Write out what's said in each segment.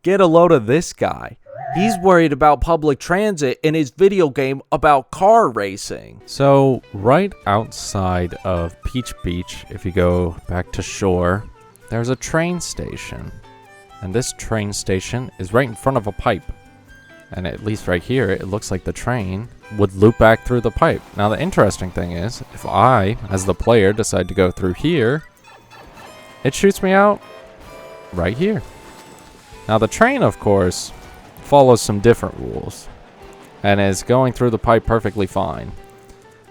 Get a load of this guy. He's worried about public transit in his video game about car racing. So, right outside of Peach Beach, if you go back to shore, there's a train station. And this train station is right in front of a pipe. And at least right here, it looks like the train would loop back through the pipe. Now, the interesting thing is, if I, as the player, decide to go through here, it shoots me out right here. Now, the train, of course, follows some different rules and is going through the pipe perfectly fine.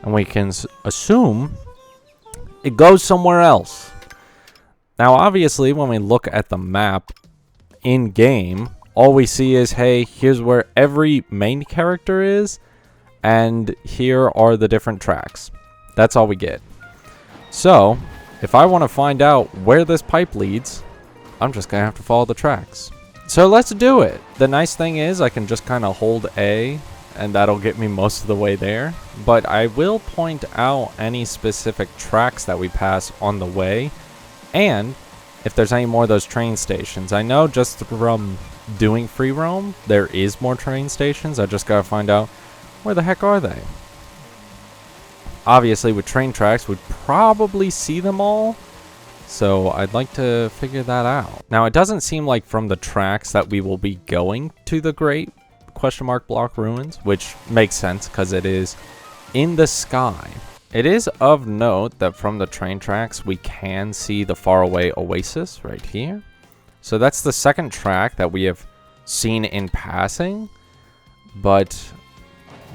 And we can assume it goes somewhere else. Now, obviously, when we look at the map in-game, all we see is, hey, here's where every main character is, and here are the different tracks. That's all we get. So, if I want to find out where this pipe leads, I'm just going to have to follow the tracks. So let's do it. The nice thing is I can just kind of hold A, and that'll get me most of the way there. But I will point out any specific tracks that we pass on the way, and if there's any more of those train stations. I know just from doing free roam, there is more train stations. I just gotta find out where the heck are they. Obviously, with train tracks, we'd probably see them all. So I'd like to figure that out. Now, it doesn't seem like from the tracks that we will be going to the Great Block Ruins, which makes sense because it is in the sky. It is of note that from the train tracks, we can see the faraway oasis right here. So that's the second track that we have seen in passing, but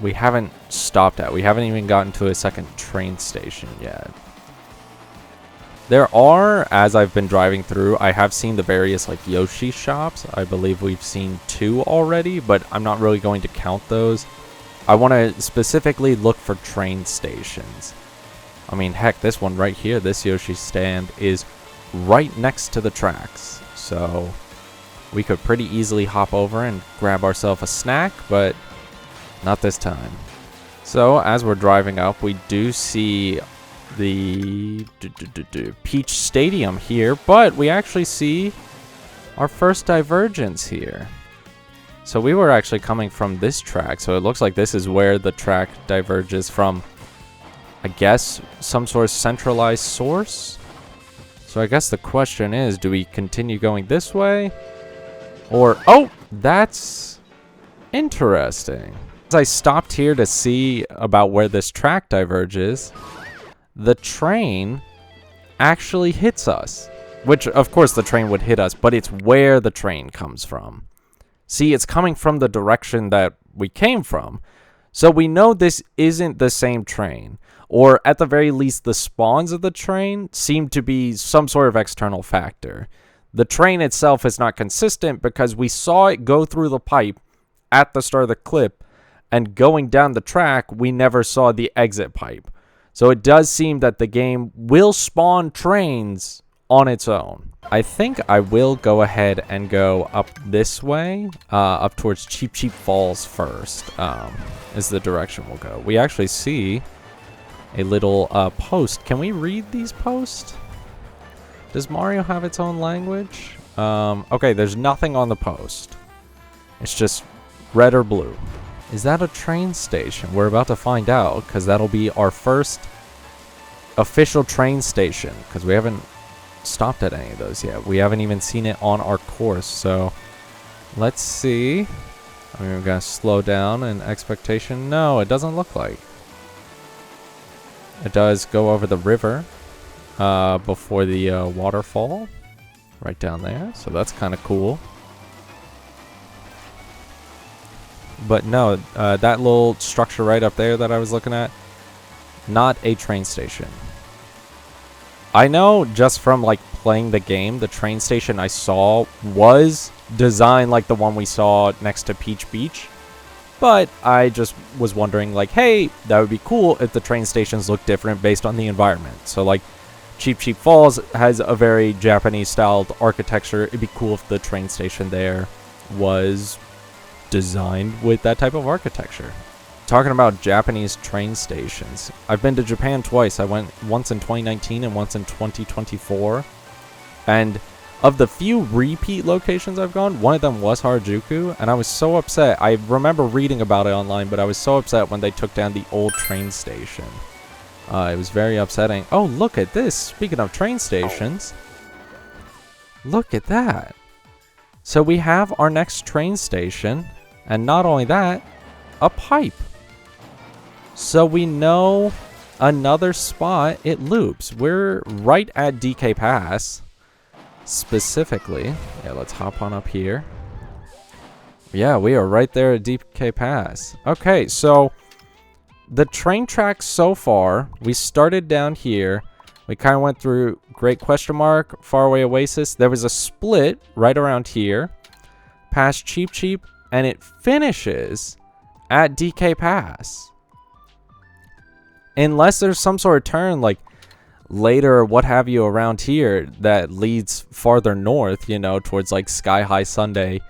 we haven't stopped at. We haven't even gotten to a second train station yet. There are, as I've been driving through, I have seen the various like Yoshi shops. I believe we've seen 2 already, but I'm not really going to count those. I want to specifically look for train stations. I mean, heck, this one right here, this Yoshi stand, is right next to the tracks. So we could pretty easily hop over and grab ourselves a snack, but not this time. So as we're driving up, we do see the Peach Stadium here, but we actually see our first divergence here. So we were actually coming from this track, so it looks like this is where the track diverges from, I guess, some sort of centralized source. So I guess the question is, do we continue going this way? Or, oh, that's interesting. As I stopped here to see about where this track diverges, the train actually hits us. Which, of course, the train would hit us, but it's where the train comes from. See, it's coming from the direction that we came from. So we know this isn't the same train. Or at the very least, the spawns of the train seem to be some sort of external factor. The train itself is not consistent because we saw it go through the pipe at the start of the clip, and going down the track, we never saw the exit pipe. So it does seem that the game will spawn trains on its own. I think I will go ahead and go up this way, up towards Cheep Cheep Falls first, is the direction we'll go. We actually see a little post. Can we read these posts? Does Mario have its own language? Okay, there's nothing on the post. It's just red or blue. Is that a train station? We're about to find out, because that'll be our first official train station, because we haven't stopped at any of those yet. We haven't even seen it on our course, so let's see. I mean, we're going to slow down in expectation. No, it doesn't look like. It does go over the river before the waterfall right down there, so that's kind of cool. But no, that little structure right up there that I was looking at, not a train station. I know just from like playing the game, the train station I saw was designed like the one we saw next to Peach Beach. But I just was wondering like, hey, that would be cool if the train stations look different based on the environment. So like Cheep Cheep Falls has a very Japanese styled architecture. It'd be cool if the train station there was designed with that type of architecture. Talking about Japanese train stations, I've been to Japan twice. I went once in 2019 and once in 2024, and Of the few repeat locations I've gone, one of them was Harajuku, and I was so upset. I remember reading about it online, but I was so upset when they took down the old train station. It was very upsetting. Oh, look at this. Speaking of train stations, look at that. So we have our next train station, and not only that, a pipe. So we know another spot it loops. We're right at DK Pass. Specifically, yeah, let's hop on up here. Yeah, we are right there at DK Pass. Okay, so the train tracks so far, we started down here. We kind of went through Great Question Mark, Faraway Oasis. There was a split right around here, past Cheap Cheap, and it finishes at DK Pass. Unless there's some sort of turn, like later or what have you around here that leads farther north, you know, towards like Sky High Sunday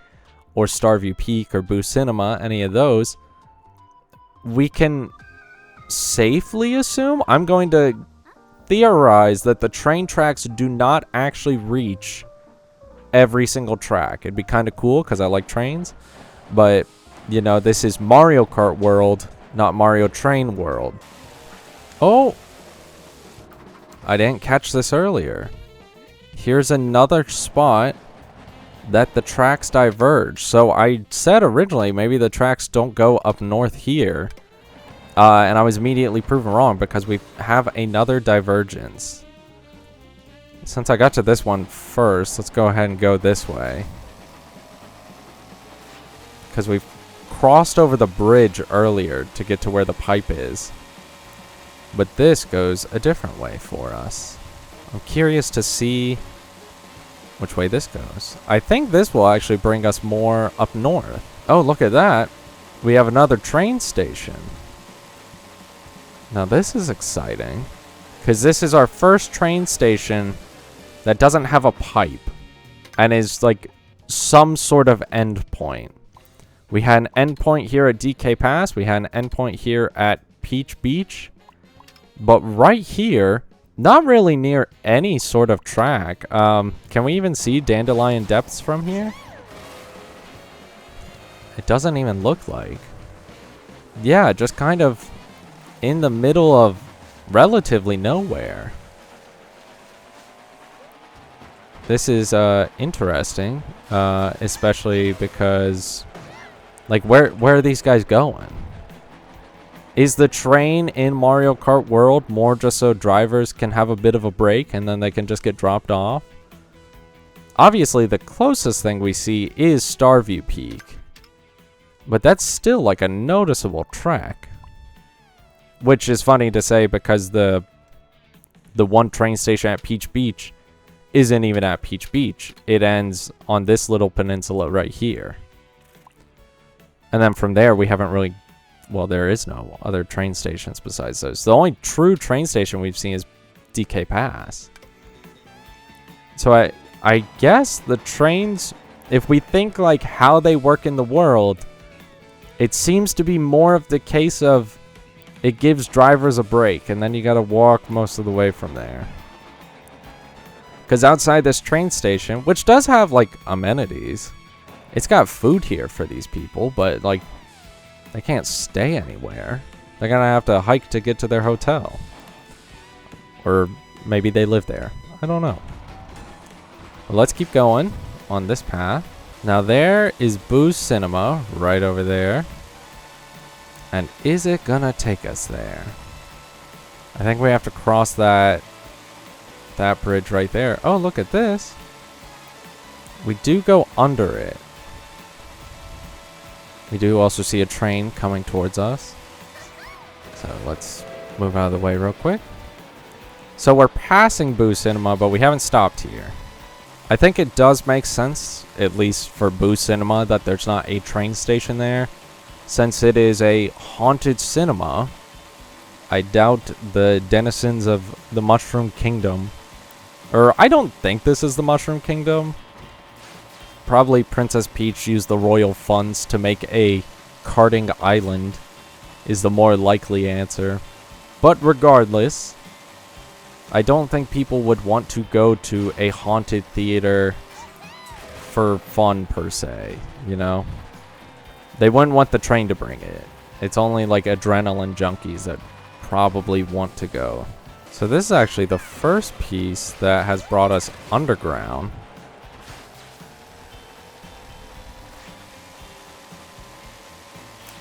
or Starview Peak or Boo Cinema, any of those, we can safely assume, I'm going to theorize that the train tracks do not actually reach every single track. It'd be kind of cool because I like trains, but you know, this is Mario Kart World, not Mario Train World. Oh, I didn't catch this earlier. Here's another spot that the tracks diverge. So I said originally maybe the tracks don't go up north here. And I was immediately proven wrong because we have another divergence. Since I got to this one first, let's go ahead and go this way. Because we've crossed over the bridge earlier to get to where the pipe is. But this goes a different way for us. I'm curious to see which way this goes. I think this will actually bring us more up north. Oh, look at that. We have another train station. Now this is exciting, because this is our first train station that doesn't have a pipe and is like some sort of endpoint. We had an endpoint here at DK Pass. We had an endpoint here at Peach Beach. But right here, not really near any sort of track. Can we even see Dandelion Depths from here? It doesn't even look like. Yeah, just kind of in the middle of relatively nowhere. This is interesting, especially because, like, where are these guys going? Is the train in Mario Kart World more just so drivers can have a bit of a break and then they can just get dropped off? Obviously, the closest thing we see is Starview Peak. But that's still like a noticeable track. Which is funny to say because the one train station at Peach Beach isn't even at Peach Beach. It ends on this little peninsula right here. And then from there, we haven't really... Well, there is no other train stations besides those. The only true train station we've seen is DK Pass. So I guess the trains, if we think like how they work in the world, it seems to be more of the case of it gives drivers a break and then you gotta walk most of the way from there. Because outside this train station, which does have like amenities, it's got food here for these people, but like they can't stay anywhere. They're gonna have to hike to get to their hotel. Or maybe they live there. I don't know. Well, let's keep going on this path. Now there is Boo Cinema right over there. And is it gonna take us there? I think we have to cross that bridge right there. Oh, look at this. We do go under it. We do also see a train coming towards us. So let's move out of the way real quick. So we're passing Boo Cinema, but we haven't stopped here. I think it does make sense, at least for Boo Cinema, that there's not a train station there. Since it is a haunted cinema, I doubt the denizens of the Mushroom Kingdom... Or, I don't think this is the Mushroom Kingdom. Probably Princess Peach used the royal funds to make a karting island is the more likely answer. But regardless, I don't think people would want to go to a haunted theater for fun per se, you know? They wouldn't want the train to bring it. It's only like adrenaline junkies that probably want to go. So this is actually the first piece that has brought us underground.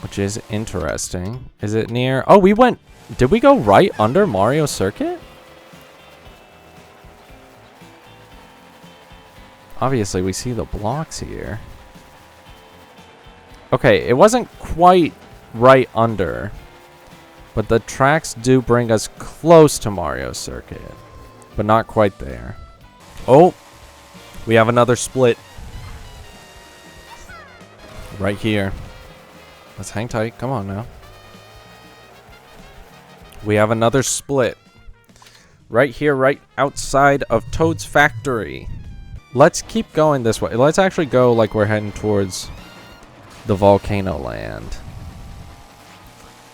Which is interesting. Is it near? Oh, we went... Did we go right under Mario Circuit? Obviously, we see the blocks here. Okay, it wasn't quite right under. But the tracks do bring us close to Mario Circuit. But not quite there. Oh! We have another split. Right here. Let's hang tight. Come on now. We have another split. Right here, right outside of Toad's factory. Let's keep going this way. Let's actually go like we're heading towards the volcano land.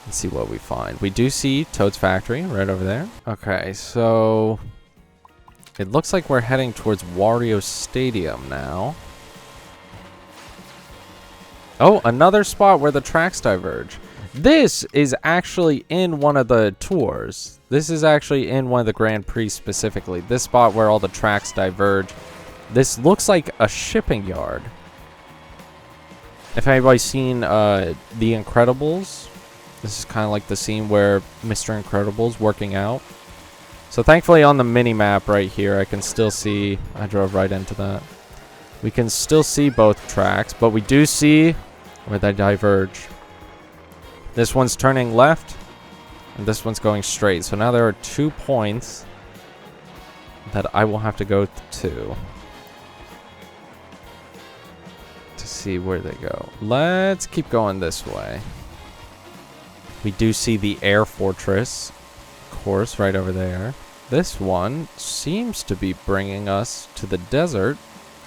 Let's see what we find. We do see Toad's factory right over there. Okay, so it looks like we're heading towards Wario Stadium now. Oh, another spot where the tracks diverge. This is actually in one of the tours. This is actually in one of the Grand Prix specifically. This spot where all the tracks diverge. This looks like a shipping yard. If anybody's seen The Incredibles, this is kind of like the scene where Mr. Incredible's working out. So thankfully on the mini-map right here, I can still see... I drove right into that. We can still see both tracks, but we do see where they diverge. This one's turning left, and this one's going straight. So now there are 2 points that I will have to go to see where they go. Let's keep going this way. We do see the Air Fortress course right over there. This one seems to be bringing us to the desert.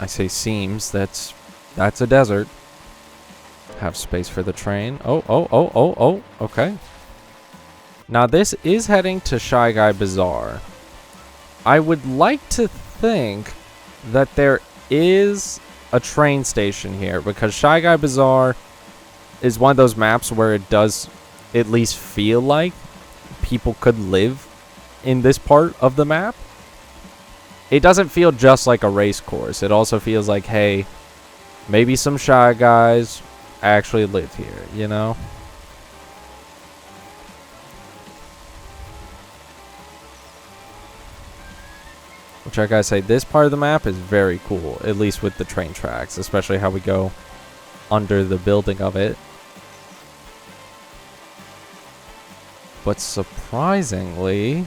I say seems, that's a desert. Have space for the train. Oh, okay. Now this is heading to Shy Guy Bazaar. I would like to think that there is a train station here, because Shy Guy Bazaar is one of those maps where it does at least feel like people could live in this part of the map. It doesn't feel just like a race course. It also feels like, hey, maybe some Shy Guys actually live here, you know? Which I gotta say, this part of the map is very cool, at least with the train tracks, especially how we go under the building of it. But surprisingly,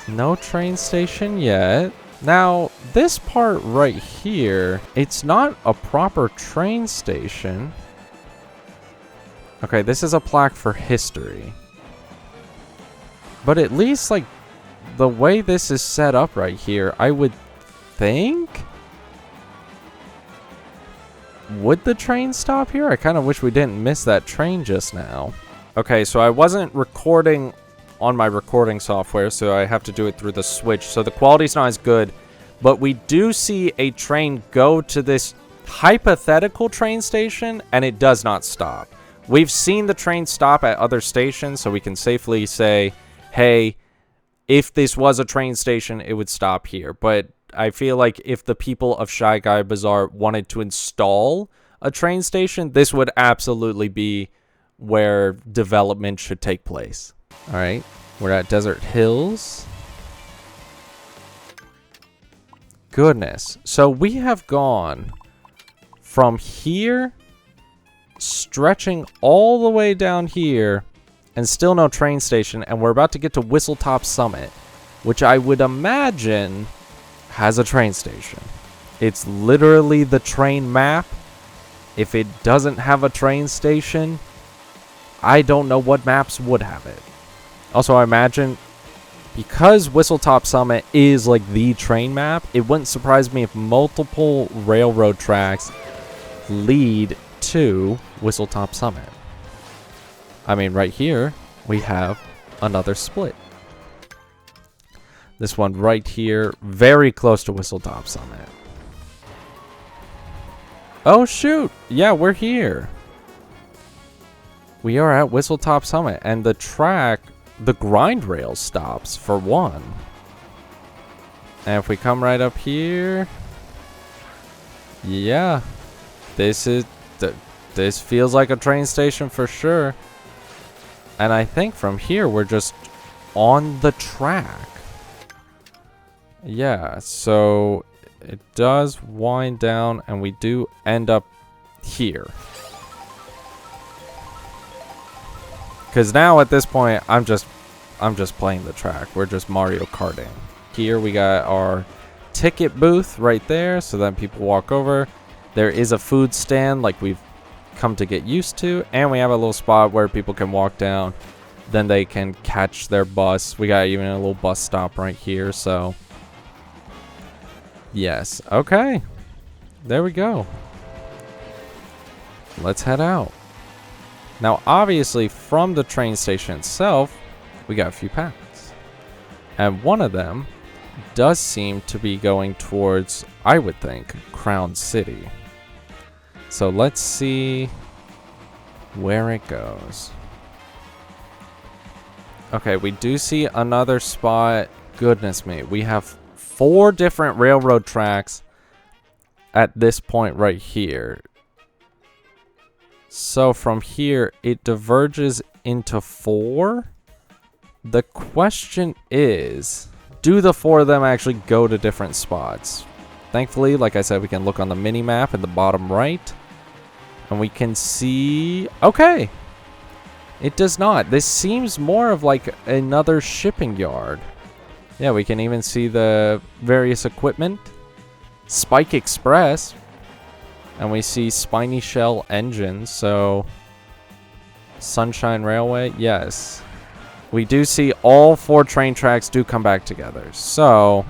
no train station yet. Now, this part right here, it's not a proper train station. Okay, this is a plaque for history. But at least, like, the way this is set up right here, I would think... Would the train stop here? I kind of wish we didn't miss that train just now. Okay, so I wasn't recording on my recording software, so I have to do it through the Switch. So the quality's not as good, but we do see a train go to this hypothetical train station, and it does not stop. We've seen the train stop at other stations, so we can safely say, hey, if this was a train station, it would stop here. But I feel like if the people of Shy Guy Bazaar wanted to install a train station, this would absolutely be where development should take place. All right, we're at Desert Hills. Goodness. So we have gone from here, stretching all the way down here, and still no train station, and we're about to get to Whistletop Summit, which I would imagine has a train station. It's literally the train map. If it doesn't have a train station, I don't know what maps would have it. Also, I imagine because Whistletop Summit is like the train map, it wouldn't surprise me if multiple railroad tracks lead to Whistletop Summit. I mean, right here, we have another split. This one right here, very close to Whistletop Summit. Oh, shoot. Yeah, we're here. We are at Whistletop Summit, and the track, the grind rail stops for one. And if we come right up here, yeah, this feels like a train station for sure. And I think from here, we're just on the track. Yeah, so it does wind down, and we do end up here. Because now at this point, I'm just playing the track. We're just Mario Karting. Here we got our ticket booth right there, so then people walk over. There is a food stand like we've come to get used to, and we have a little spot where people can walk down. Then they can catch their bus. We got even a little bus stop right here, so yes. Okay. There we go. Let's head out. Now, obviously, from the train station itself, we got a few paths. And one of them does seem to be going towards, I would think, Crown City. So let's see where it goes. Okay, we do see another spot. Goodness me. We have 4 different railroad tracks at this point right here. So from here, it diverges into 4. The question is, do the 4 of them actually go to different spots? Thankfully, like I said, we can look on the mini map in the bottom right. And we can see... Okay. It does not. This seems more of like another shipping yard. Yeah, we can even see the various equipment. Spike Express. And we see Spiny Shell engines, so Sunshine Railway, yes. We do see all 4 train tracks do come back together, so,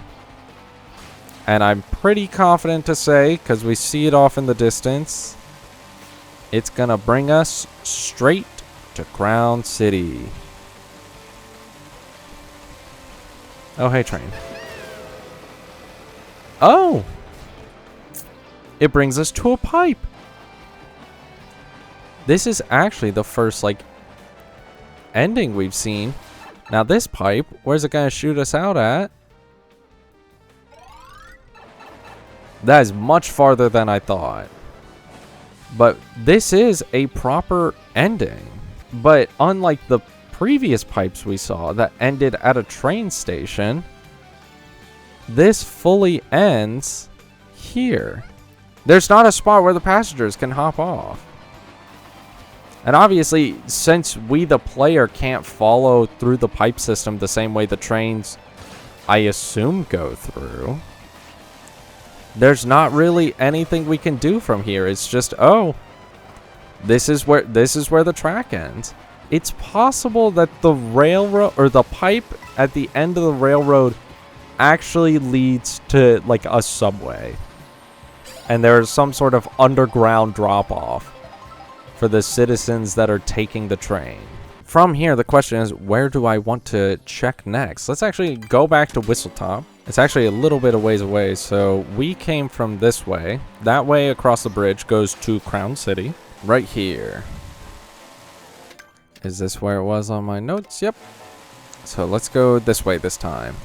and I'm pretty confident to say, because we see it off in the distance, it's gonna bring us straight to Crown City. Oh, hey, train. Oh! It brings us to a pipe. This is actually the first, like, ending we've seen. Now, this pipe, where's it going to shoot us out at? That is much farther than I thought. But this is a proper ending. But unlike the previous pipes we saw that ended at a train station, this fully ends here. There's not a spot where the passengers can hop off. And obviously, since we, the player, can't follow through the pipe system the same way the trains, I assume, go through, there's not really anything we can do from here. It's just, oh, this is where the track ends. It's possible that the railroad, or the pipe at the end of the railroad, actually leads to, like, a subway. And there's some sort of underground drop-off for the citizens that are taking the train. From here, the question is, where do I want to check next? Let's actually go back to Whistletop. It's actually a little bit of ways away, so we came from this way. That way across the bridge goes to Crown City. Right here. Is this where it was on my notes? Yep. So let's go this way this time.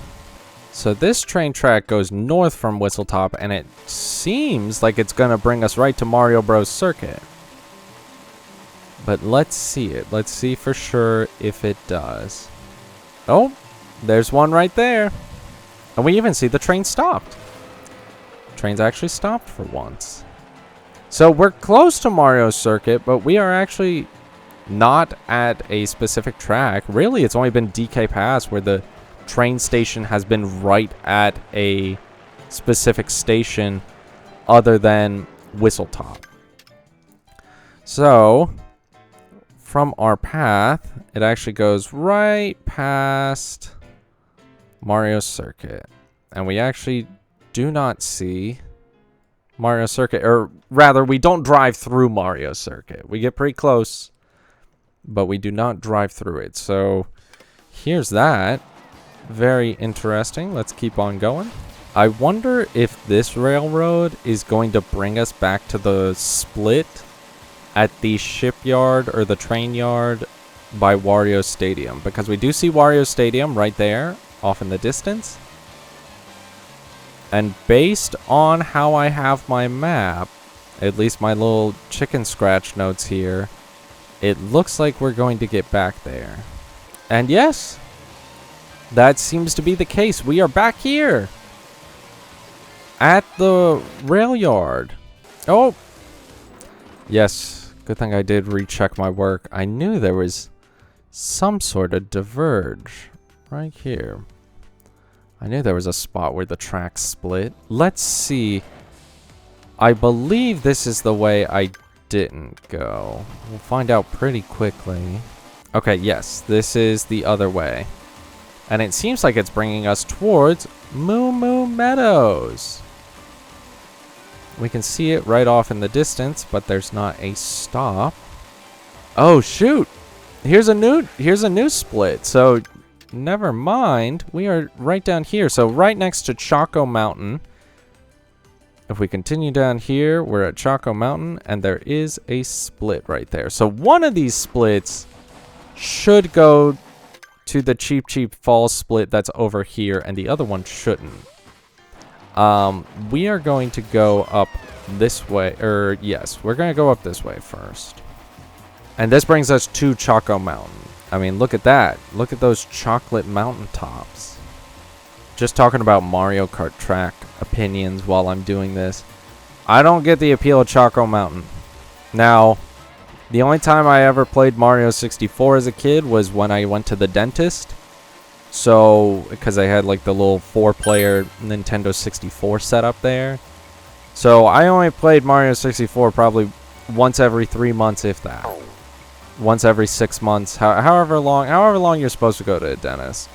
So this train track goes north from Whistletop, and it seems like it's going to bring us right to Mario Bros. Circuit. But let's see it. Let's see for sure if it does. Oh, there's one right there. And we even see the train stopped. Train's actually stopped for once. So we're close to Mario Circuit, but we are actually not at a specific track. Really, it's only been DK Pass where the train station has been right at a specific station other than Whistletop. So, from our path, it actually goes right past Mario Circuit. And we actually do not see Mario Circuit, or rather, we don't drive through Mario Circuit. We get pretty close, but we do not drive through it. So, here's that. Very interesting. Let's keep on going. I wonder if this railroad is going to bring us back to the split at the shipyard or the train yard by Wario Stadium. Because we do see Wario Stadium right there, off in the distance. And based on how I have my map, at least my little chicken scratch notes here, it looks like we're going to get back there. And yes, that seems to be the case. We are back here at the rail yard. Oh, yes. Good thing I did recheck my work. I knew there was some sort of diverge right here. I knew there was a spot where the tracks split. Let's see. I believe this is the way I didn't go. We'll find out pretty quickly. Okay, yes, this is the other way. And it seems like it's bringing us towards Moo Moo Meadows. We can see it right off in the distance, but there's not a stop. Oh, shoot. Here's a new split. So, never mind. We are right down here. So, right next to Choco Mountain. If we continue down here, we're at Choco Mountain, and there is a split right there. So, one of these splits should go to the Cheep Cheep Falls split that's over here, and the other one shouldn't. We are going to go up this way, yes, we're going to go up this way first. And this brings us to Choco Mountain. I mean, look at that. Look at those chocolate mountaintops. Just talking about Mario Kart track opinions while I'm doing this. I don't get the appeal of Choco Mountain. Now, the only time I ever played Mario 64 as a kid was when I went to the dentist. So, because I had like the little 4-player Nintendo 64 setup there. So, I only played Mario 64 probably once every 3 months, if that. Once every 6 months, however long you're supposed to go to a dentist.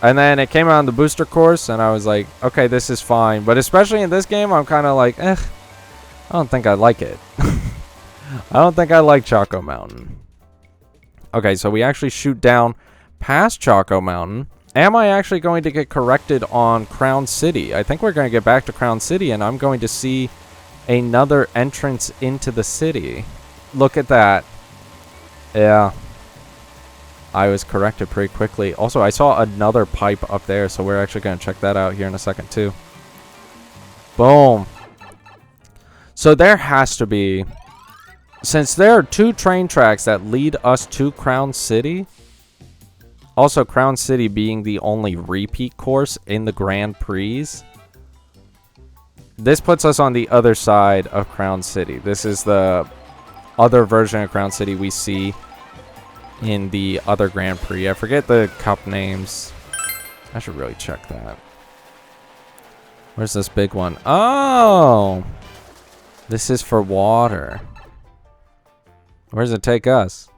And then it came out on the booster course, and I was like, okay, this is fine. But especially in this game, I'm kind of like, I don't think I like it. I don't think I like Choco Mountain. Okay, so we actually shoot down past Choco Mountain. Am I actually going to get corrected on Crown City? I think we're going to get back to Crown City, and I'm going to see another entrance into the city. Look at that. Yeah. I was corrected pretty quickly. Also, I saw another pipe up there, so we're actually going to check that out here in a second, too. Boom. So there has to be... Since there are 2 train tracks that lead us to Crown City, also Crown City being the only repeat course in the Grand Prix, this puts us on the other side of Crown City. This is the other version of Crown City we see in the other Grand Prix. I forget the cup names. I should really check that. Where's this big one? Oh! This is for water. Where does it take us?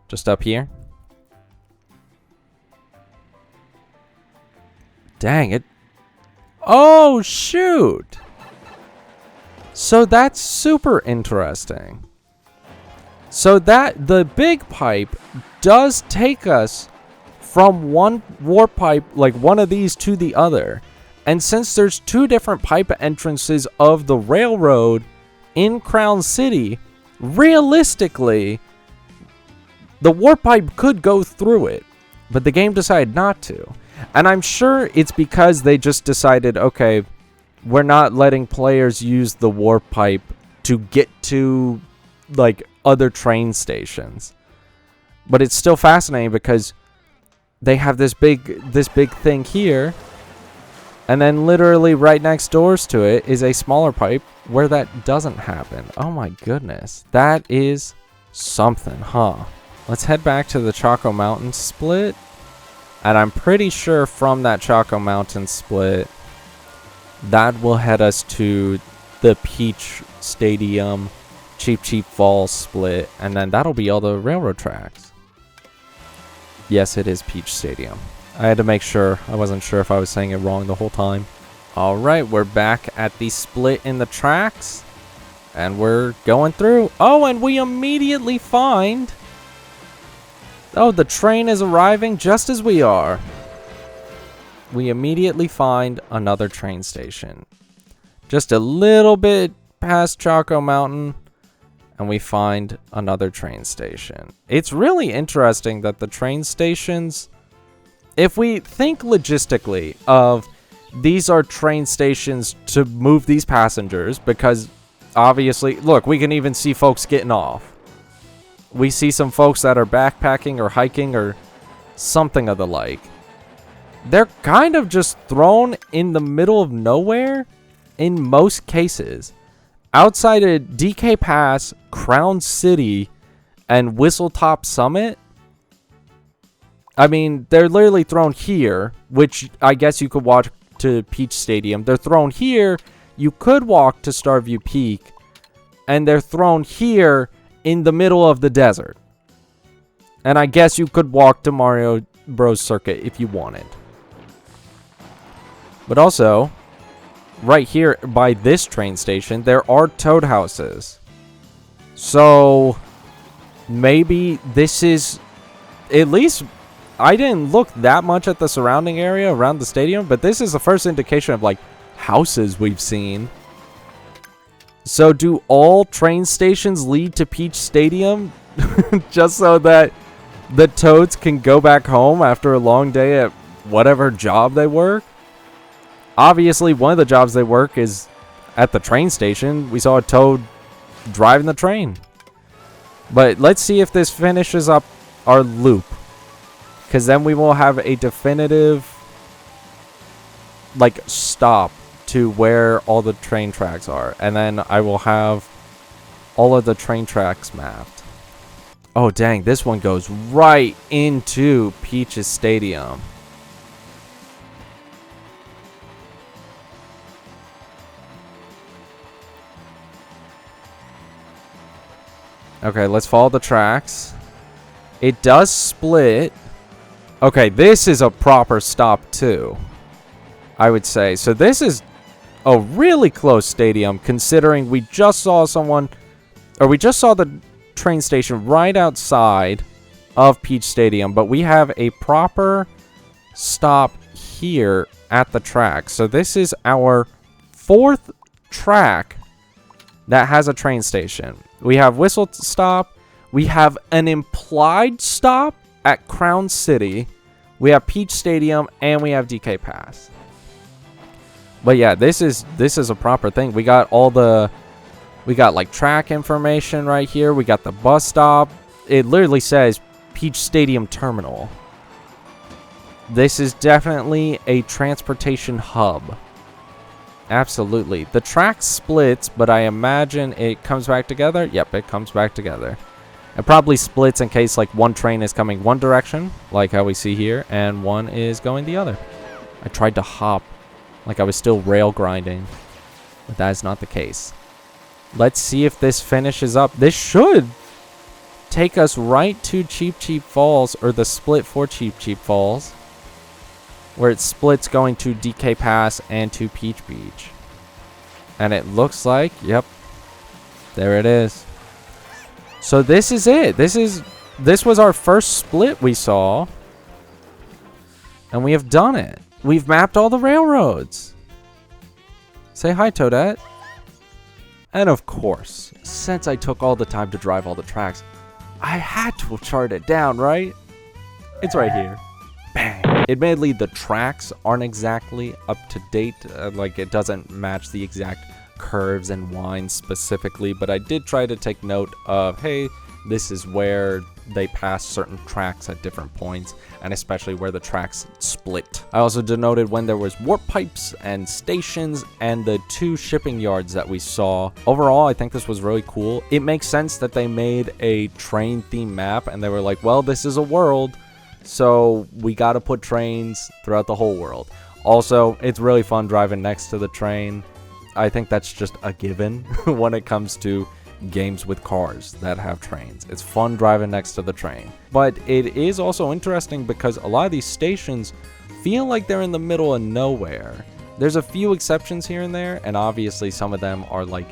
Just up here? Dang it. Oh, shoot! So that's super interesting. So that the big pipe does take us from one warp pipe, like one of these, to the other. And since there's 2 different pipe entrances of the railroad in Crown City, realistically, the warp pipe could go through it, but the game decided not to. And I'm sure it's because they just decided, okay, we're not letting players use the warp pipe to get to, like, other train stations. But it's still fascinating because they have this big thing here, and then literally right next doors to it is a smaller pipe where that doesn't happen. Oh my goodness. That is something, huh? Let's head back to the Choco Mountain split. And I'm pretty sure from that Choco Mountain split, that will head us to the Peach Stadium, Cheep Cheep Falls split. And then that'll be all the railroad tracks. Yes, it is Peach Stadium. I had to make sure. I wasn't sure if I was saying it wrong the whole time. Alright, we're back at the split in the tracks. And we're going through. Oh, and we immediately find... Oh, the train is arriving just as we are. we immediately find another train station. Just a little bit past Choco Mountain, and we find another train station. It's really interesting that the train stations, if we think logistically of these are train stations to move these passengers, because obviously, look, we can even see folks getting off. We see some folks that are backpacking or hiking or something of the like. They're kind of just thrown in the middle of nowhere in most cases. Outside of DK Pass, Crown City, and Whistletop Summit, I mean, they're literally thrown here, which I guess you could walk to Peach Stadium. They're thrown here, you could walk to Starview Peak, and they're thrown here in the middle of the desert. And I guess you could walk to Mario Bros. Circuit if you wanted. But also, right here by this train station, there are Toad houses. So, maybe this is, at least, I didn't look that much at the surrounding area around the stadium, but this is the first indication of, like, houses we've seen. So, do all train stations lead to Peach Stadium? Just so that the Toads can go back home after a long day at whatever job they work? Obviously, one of the jobs they work is at the train station. We saw a Toad driving the train. But let's see if this finishes up our loop. Because then we will have a definitive, like, stop to where all the train tracks are. And then I will have all of the train tracks mapped. Oh, dang. This one goes right into Peach's Stadium. Okay, let's follow the tracks. It does split. Okay, this is a proper stop too, I would say. So this is a really close stadium, considering we just saw someone, or we just saw the train station right outside of Peach Stadium, but we have a proper stop here at the track. So this is our fourth track that has a train station. We have Whistletop. We have an implied stop at Crown City. We have Peach Stadium, and we have DK Pass. But yeah, this is a proper thing. We got like track information right here. We got the bus stop. It literally says Peach Stadium Terminal. This is definitely a transportation hub. Absolutely. The track splits, but I imagine it comes back together. Yep, it comes back together. It probably splits in case like one train is coming one direction, like how we see here, and one is going the other. I tried to hop like I was still rail grinding, but that is not the case. Let's see if this finishes up. This should take us right to Cheep Cheep Falls, or the split for Cheep Cheep Falls, where it splits going to DK Pass and to Peach Beach. And it looks like, yep, there it is. So this is it. This was our first split we saw. And we have done it. We've mapped all the railroads. Say hi, Toadette. And of course, since I took all the time to drive all the tracks, I had to chart it down, right? It's right here. Bang. Admittedly, the tracks aren't exactly up to date. Like, it doesn't match the exact curves and winds specifically, but I did try to take note of, hey, this is where they pass certain tracks at different points, and especially where the tracks split. I also denoted when there was warp pipes and stations and the 2 shipping yards that we saw. Overall, I think this was really cool. It makes sense that they made a train theme map, and they were like, well, this is a world, so we got to put trains throughout the whole world. Also, it's really fun driving next to the train. I think that's just a given when it comes to games with cars that have trains. It's fun driving next to the train. But it is also interesting because a lot of these stations feel like they're in the middle of nowhere. There's a few exceptions here and there, and obviously some of them are like,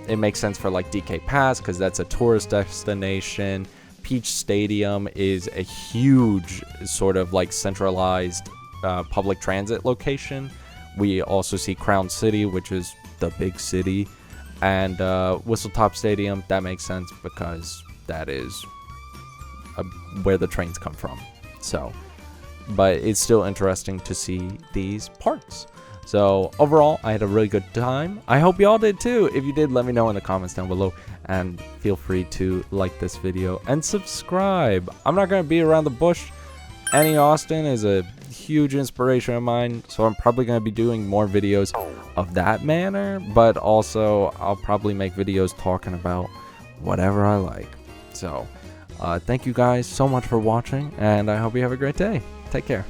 it makes sense for like DK Pass because that's a tourist destination. Peach Stadium is a huge sort of like centralized public transit location. We also see Crown City, which is the big city, and Whistletop Stadium. That makes sense because that is where the trains come from. So, but it's still interesting to see these parks. So overall, I had a really good time. I hope y'all did too. If you did, let me know in the comments down below, and feel free to like this video and subscribe. I'm not going to beat around the bush. Annie Austin is a huge inspiration of mine, so I'm probably going to be doing more videos of that manner, but also I'll probably make videos talking about whatever I like. So thank you guys so much for watching, and I hope you have a great day. Take care.